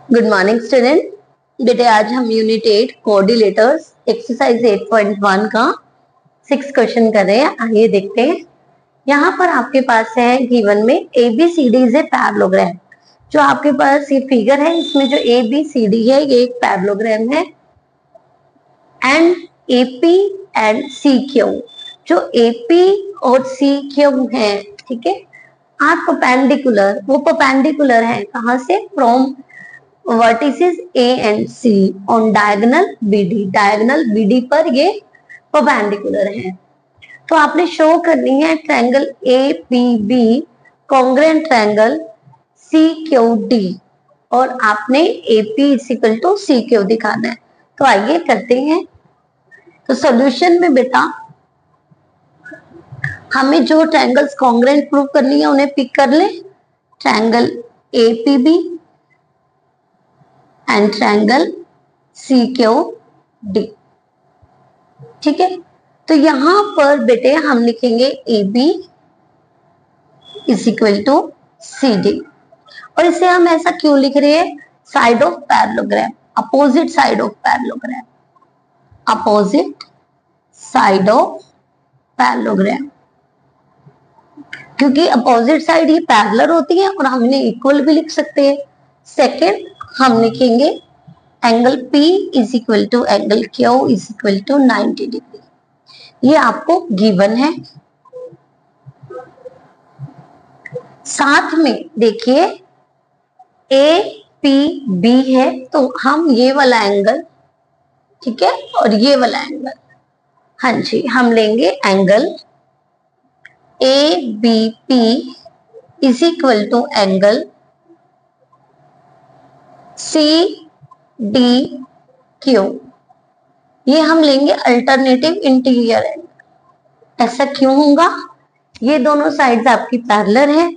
Good morning student. बेटे आज हम यूनिट 8 कोऑर्डिनेटर्स एक्सरसाइज 8.1 का 6 क्वेश्चन कर रहे हैं। आइए देखते हैं। यहाँ पर आपके पास है गिवन में ABCD इज ए पैरेललोग्राम। जो आपके पास ये फिगर है इसमें जो ABCD है ये एक पैरेललोग्राम है एंड AP एंड CQ। जो AP और CQ है, ठीक है, आर परपेंडिकुलर, वो परपेंडिकुलर है कहां से? From vertices A and C on diagonal BD। Diagonal BD पर ये परपेंडिकुलर है। तो आपने शो करनी है triangle APB congruent triangle CQD और आपने AP इक्वल टू CQ दिखाना है। तो आइए करते हैं। तो सॉल्यूशन में बेटा हमें जो ट्रायंगल्स कॉन्ग्रुएंट प्रूव करनी है उन्हें पिक कर ले। Triangle APB and triangle CQD, ठीक है। तो यहां पर बेटे हम लिखेंगे AB is equal to CD। और इसे हम ऐसा क्यों लिख रहे हैं? Side of parallelogram, opposite side of parallelogram, opposite side of parallelogram, क्योंकि अपोजिट साइड ये पैरेलल होती है और हम इन्हें इक्वल भी लिख सकते हैं। सेकेंड हम लिखेंगे angle P is equal to angle Q is equal to 90 degree. ये आपको गिवन है। साथ में देखिए APB है तो हम ये वाला एंगल, ठीक है, और ये वाला एंगल, हाँ जी, हम लेंगे angle ABP is equal to angle CDQ। ये हम लेंगे अल्टरनेटिव इंटीरियर एंगल। ऐसा क्यों होगा? ये दोनों साइड्स आपकी पैरेलल है,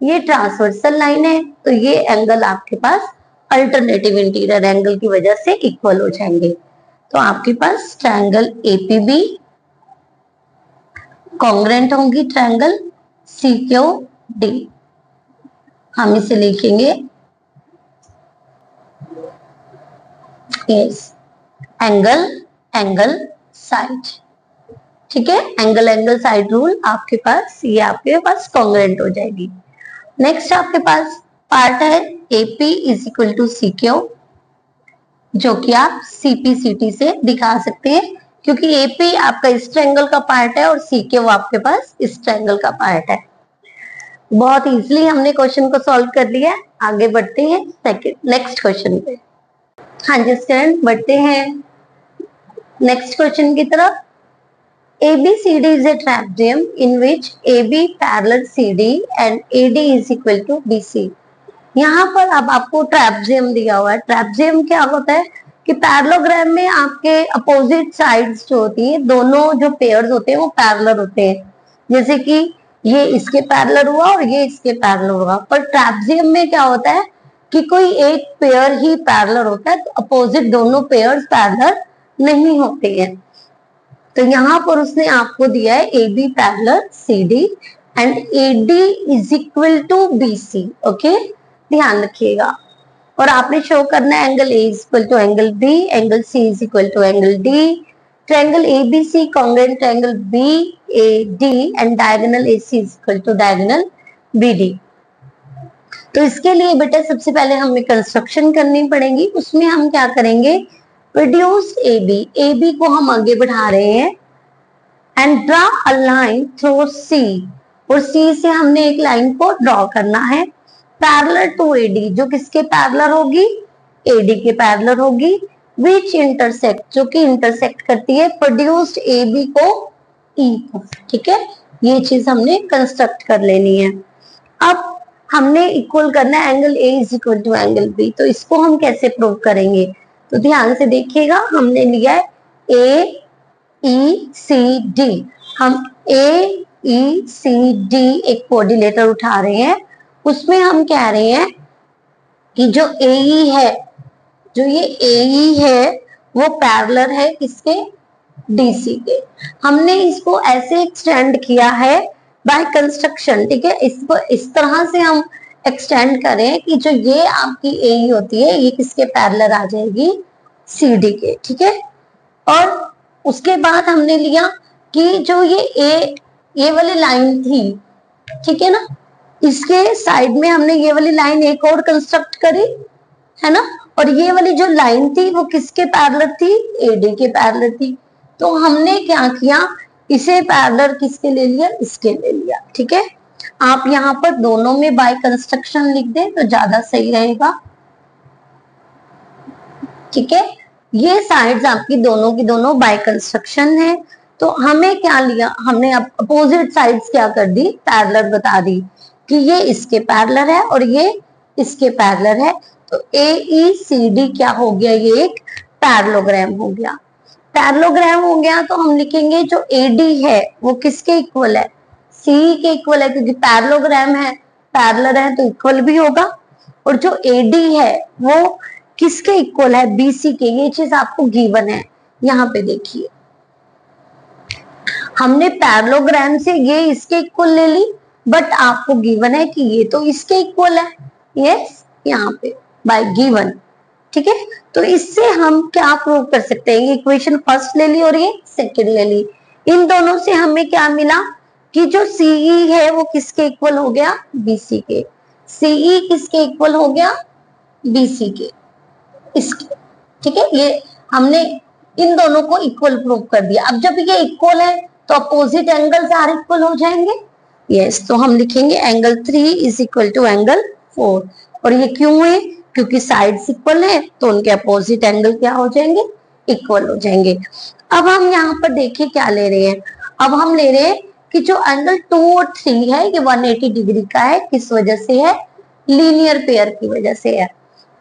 ये ट्रांसवर्सल लाइन है, तो ये एंगल आपके पास अल्टरनेटिव इंटीरियर एंगल की वजह से इक्वल हो जाएंगे। तो आपके पास ट्रायंगल APB कॉन्ग्रुएंट होंगी ट्रायंगल CQD। हम इसे लिखेंगे यस एंगल एंगल साइड, ठीक है। एंगल एंगल साइड रूल आपके पास, ये आपके पास कॉन्ग्रुएंट हो जाएगी। नेक्स्ट आपके पास पार्ट है AP is equal to CQ, जो कि आप CPCT से दिखा सकते हैं, क्योंकि AP आपका इस ट्रायंगल का पार्ट है और CQ आपके पास इस ट्रायंगल का पार्ट है। बहुत इजीली हमने क्वेश्चन को सॉल्व कर लिया। आगे बढ़ते हैं सेकंड नेक्स्ट क्वेश्चन पे। हाँ जी स्टूडेंट, बढ़ते हैं नेक्स्ट क्वेश्चन की तरफ। ABCD is a trapezium in which AB parallel CD and AD is equal to BC। यहाँ पर अब आपको ट्रैपेजियम दिया हुआ है। ट्रैपेजियम क्या होता है कि पैरेललोग्राम में आपके अपोजिट साइड्स जो होती है, दोनों जो पेयर्स होते हैं वो पैरेलल होते हैं। जैसे कि ये इसके पैरेलल हुआ और ये इसके पैरेलल हुआ। पर ट्रैपेजियम में क्या होता है कि कोई एक पेयर ही पैरेलल होता है, तो अपोजिट दोनों पेयर्स पैरेलल नहीं होते हैं। तो यहाँ पर उसने आपको दिया है AB parallel CD and AD is equal to BC। Okay, ध्यान रखिएगा। और आपने शो करना है angle A is equal to angle B, angle C is equal to angle D, triangle ABC congruent triangle BAD and diagonal AC is equal to diagonal BD। तो इसके लिए बेटा सबसे पहले हमें कंस्ट्रक्शन करनी पड़ेगी। उसमें हम क्या करेंगे? रिड्यूस AB को हम आगे बढ़ा रहे हैं and draw a line through C, और C से हमने एक लाइन को ड्रॉ करना है पैरेलल टू AD, जो किसके पैरेलल होगी? AD के पैरेलल होगी। विच इंटरसेक्ट, जो कि इंटरसेक्ट करती है प्रोड्यूस्ड AB को E को, ठीक है। ये चीज हमने कंस्ट्रक्ट कर लेनी है। अब हमने इक्वल करना है angle A is equal to angle B। तो इसको हम कैसे प्रूव करेंगे? तो ध्यान से देखिएगा, हमने लिया है AECD। हम AECD एक कोऑर्डिनेटर उठा रहे हैं। उसमें हम कह रहे हैं कि जो AE है, जो ये AE है वो पैरेलल है किसके? DC के। हमने इसको ऐसे एक्सटेंड किया है बाय कंस्ट्रक्शन, ठीक है। इसको इस तरह से हम एक्सटेंड करें कि जो ये आपकी ए होती है ये किसके पैरेलल आ जाएगी, सी डी के, ठीक है। और उसके बाद हमने लिया कि जो ये वाली लाइन थी, ठीक है ना, इसके साइड में हमने ये वाली लाइन एक और कंस्ट्रक्ट करी, है ना, और ये वाली जो लाइन थी वो किसके पैरेलल थी, एडी के पैरेलल थी। तो हमने क्या किया, इसे पैरेलल किसके ले लिया, इसके ले लिया, ठीक है। आप यहाँ पर दोनों में बाय कंस्ट्रक्शन लिख दें तो ज्यादा सही रहेगा, ठीक है। ये साइड्स आपकी दोनों की दोनों बाय कंस्ट्रक्शन है। तो हमें क्या लिया, हमने अपोजिट साइड्स क्या कर दी, पैरेलल बता दी कि ये इसके पैरेलल है और ये इसके पैरेलल है। तो AECD क्या हो गया, ये एक पैरेललोग्राम हो गया। पैरेललोग्राम हो गया तो हम लिखेंगे जो AD है वो किसके इक्वल है, CE के इक्वल है, क्योंकि पैरेललोग्राम है, पैरेलल है तो इक्वल भी होगा। और जो AD है वो किसके इक्वल है, BC के। ये चीज आपको गिवन है, यहाँ पे देखिए हमने पैरेललोग्राम से ये इसके इक्वल ले ली, बट आपको गिवन है कि ये तो इसके इक्वल है, यस, यहाँ पे बाय गिवन, ठीक है। तो इससे हम क्या प्रूव कर सकते हैं, ये इक्वेशन फर्स्ट ले ली और ये सेकंड ले ली, इन दोनों से हमें क्या मिला कि जो CE है वो किसके इक्वल हो गया, BC के। CE किसके इक्वल हो गया, BC के, इसके, ठीक है। ये हमने इन दोनों को इक्वल प्रूव कर दिया। अब जब ये इक्वल है तो अपोजिट एंगल्स आर इक्वल हो जाएंगे, यस। तो हम लिखेंगे angle 3 is equal to angle 4। और ये क्यों है, क्योंकि साइड्स इक्वल है तो उनके अपोजिट एंगल क्या हो जाएंगे, इक्वल हो जाएंगे। अब हम यहाँ पर देखिए क्या ले रहे हैं, अब हम ले रहे हैं कि जो एंगल 2 और 3 है ये 180 डिग्री का है, किस वजह से है, लीनियर पेयर की वजह से है।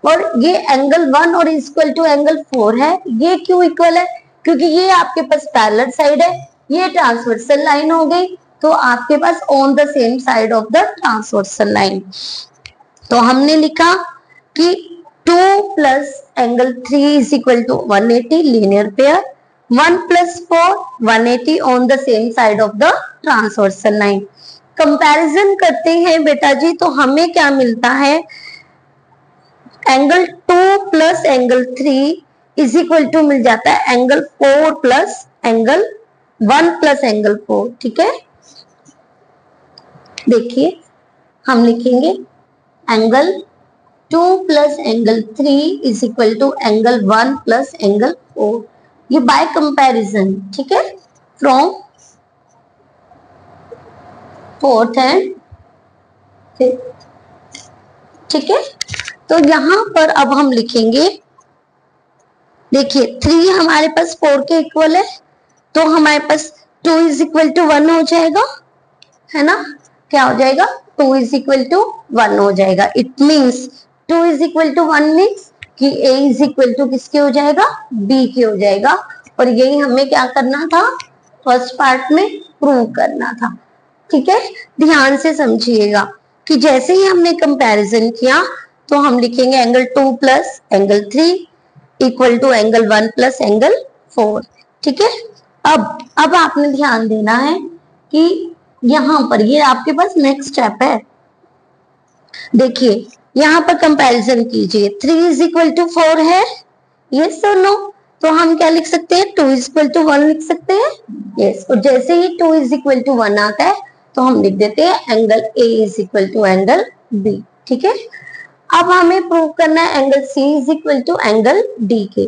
और ये एंगल 1 और इक्वल टू एंगल 4 है, ये क्यों इक्वल है, क्योंकि ये आपके पास पैरेलल साइड है, ये ट्रांसवर्सल लाइन हो गई, तो आपके पास on the same side of the transversal line. तो हमने लिखा कि 2 plus angle 3 is equal to 180 linear pair, 1 plus 4 180 on the same side of the transversal line. Comparison करते हैं बेटा जी, तो हमें क्या मिलता है, angle 2 plus angle 3 is equal to मिल जाता है angle 4 plus angle 1 plus angle 4, ठीक है। देखिए हम लिखेंगे angle 2 plus angle 3 is equal to angle 1 plus angle 4, ये बाय कंपैरिजन, ठीक है, फ्रॉम फोर्थ एंड फिफ्थ, ठीक है। तो यहां पर अब हम लिखेंगे, देखिए 3 हमारे पास 4 के इक्वल है, तो हमारे पास 2 इज इक्वल टू 1 हो जाएगा, है ना, क्या हो जाएगा, 2 इज इक्वल टू 1 हो जाएगा। It means 2 is equal to 1 means कि A इज इक्वल टू किसके हो जाएगा, B के हो जाएगा। और यही हमें क्या करना था, फर्स्ट पार्ट में प्रूव करना था, ठीक है। ध्यान से समझिएगा कि जैसे ही हमने कंपैरिजन किया तो हम लिखेंगे angle 2 plus angle 3 equal to angle 1 plus angle 4, ठीक है। अब आपने ध्यान देना है कि यहां पर ये आपके पास नेक्स्ट स्टेप है, देखिए यहां पर कंपैरिजन कीजिए, 3 इज इक्वल टू 4 है, यस और नो, तो हम क्या लिख सकते हैं, 2 इज इक्वल टू 1 लिख सकते हैं, यस। और जैसे ही 2 इज इक्वल टू 1 आता है तो हम लिख देते हैं angle A is equal to angle B, ठीक है। अब हमें प्रूव करना है angle C is equal to angle D के,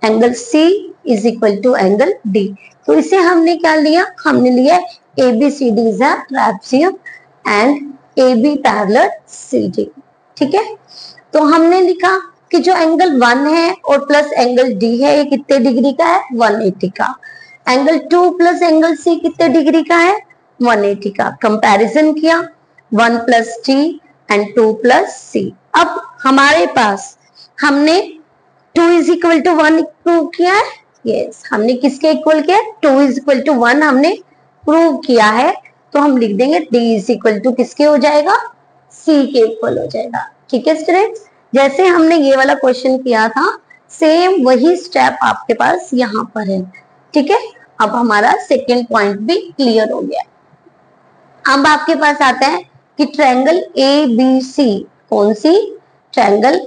angle C is equal to angle D। तो इसे हमने क्या लिया, हमने लिया ABCD is a trapezium and AB parallel CD, ठीक है। तो हमने लिखा कि जो एंगल 1 है और प्लस एंगल D है ये कितने डिग्री का है, 180 का। एंगल 2 प्लस एंगल C कितने डिग्री का है, 180 का। कंपैरिजन किया 1 plus D and 2 plus C। अब हमारे पास हमने 2 इज इक्वल टू 1 प्रूव किया है, यस, हमने किसके इक्वल किया, 2 इज इक्वल टू 1 हमने प्रूव किया है, तो हम लिख देंगे D इज इक्वल टू किसके हो जाएगा, C के इक्वल हो जाएगा, ठीक है स्टूडेंट्स। जैसे हमने ये वाला क्वेश्चन किया था सेम वही स्टेप आपके पास यहाँ पर है, ठीक है। अब हमारा सेकेंड पॉइंट भी क्लियर हो गया। अब आपके पास आता है कि ट्रायंगल ए बी सी, कौन सी? ट्रायंगल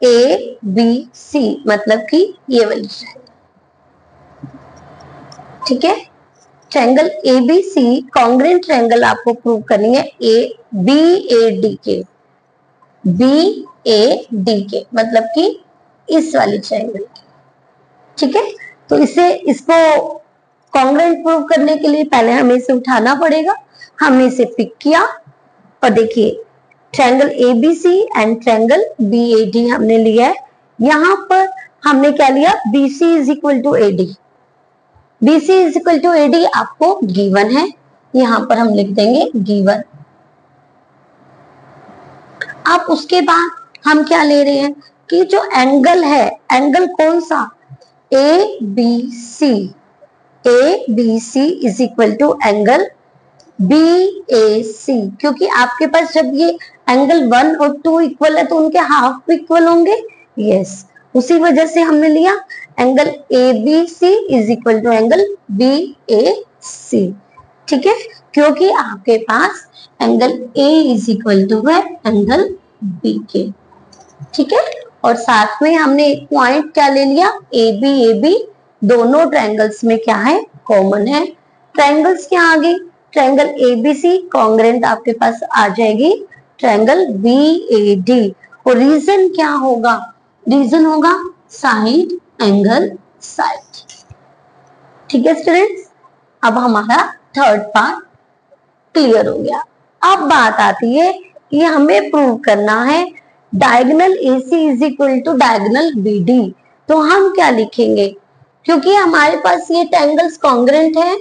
ए बी सी मतलब कि ये वाली ट्रायंगल, ठीक है। Triangle A B C congruent triangle आपको प्रूव करनी है ए बी ए डी के, बी ए डी के मतलब कि इस वाली ट्रायंगल की, ठीक है। तो इसको कॉन्ग्रेंट प्रूव करने के लिए पहले हमें इसे उठाना पड़ेगा। हमने इसे पिक किया और देखिए triangle ABC and triangle BAD हमने लिया है। यहां पर हमने क्या लिया? BC is equal to AD, BC is equal to AD आपको गिवन है, यहां पर हम लिख देंगे गिवन। अब उसके बाद हम क्या ले रहे हैं कि जो एंगल है, एंगल कौन सा? A B C, A B C is equal to angle B A C, क्योंकि आपके पास जब ये एंगल 1 और 2 इक्वल है तो उनके हाफ इक्वल होंगे, यस, उसी वजह से हमने लिया angle A B C is equal to angle B A C, ठीक है, क्योंकि आपके पास angle A is equal to है एंगल बी के, ठीक है। और साथ में हमने एक पॉइंट क्या ले लिया? ए बी दोनों ट्रायंगल्स में क्या है? कॉमन है। ट्रायंगल्स क्या आ गई? ट्रायंगल एबीसी कॉन्ग्रेंट आपके पास आ जाएगी ट्रायंगल बीएडी, और रीजन क्या होगा? रीजन होगा साइड एंगल साइड, ठीक है स्टूडेंट्स। अब हमारा थर्ड पार्ट क्लियर हो गया। अब बात आती है कि हमें प्रूव करना है diagonal AC is equal to diagonal BD, तो हम क्या लिखेंगे? क्योंकि हमारे पास ये ट्रायंगल्स कॉन्ग्रेंट है,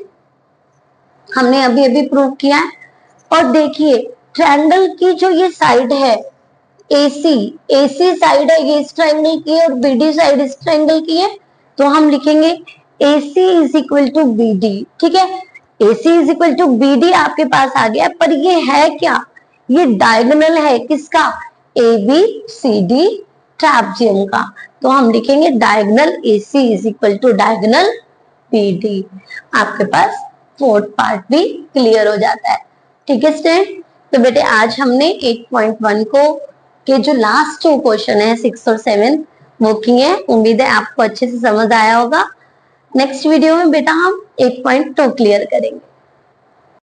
हमने अभी अभी प्रूव किया है। और देखिए ट्रायंगल की जो ये साइड है AC साइड है ये इस ट्रायंगल की है और BD साइड इस ट्रायंगल की है, तो हम लिखेंगे AC is equal to BD, ठीक है। AC is equal to BD आपके पास आ गया, पर ये है क्या? ये डायगोनल है किसका? ABCD ट्रापेजियम का, तो हम लिखेंगे diagonal AC is equal to diagonal BD। आपके पास फोर्थ पार्ट भी क्लियर हो जाता है, ठीक है स्टूडेंट। तो बेटे आज हमने 8.1 को के जो लास्ट 2 क्वेश्चन है 6 और 7 वो किए हैं। उम्मीद है आपको अच्छे से समझ आया होगा। नेक्स्ट वीडियो में बेटा हम 8.2 क्लियर करेंगे।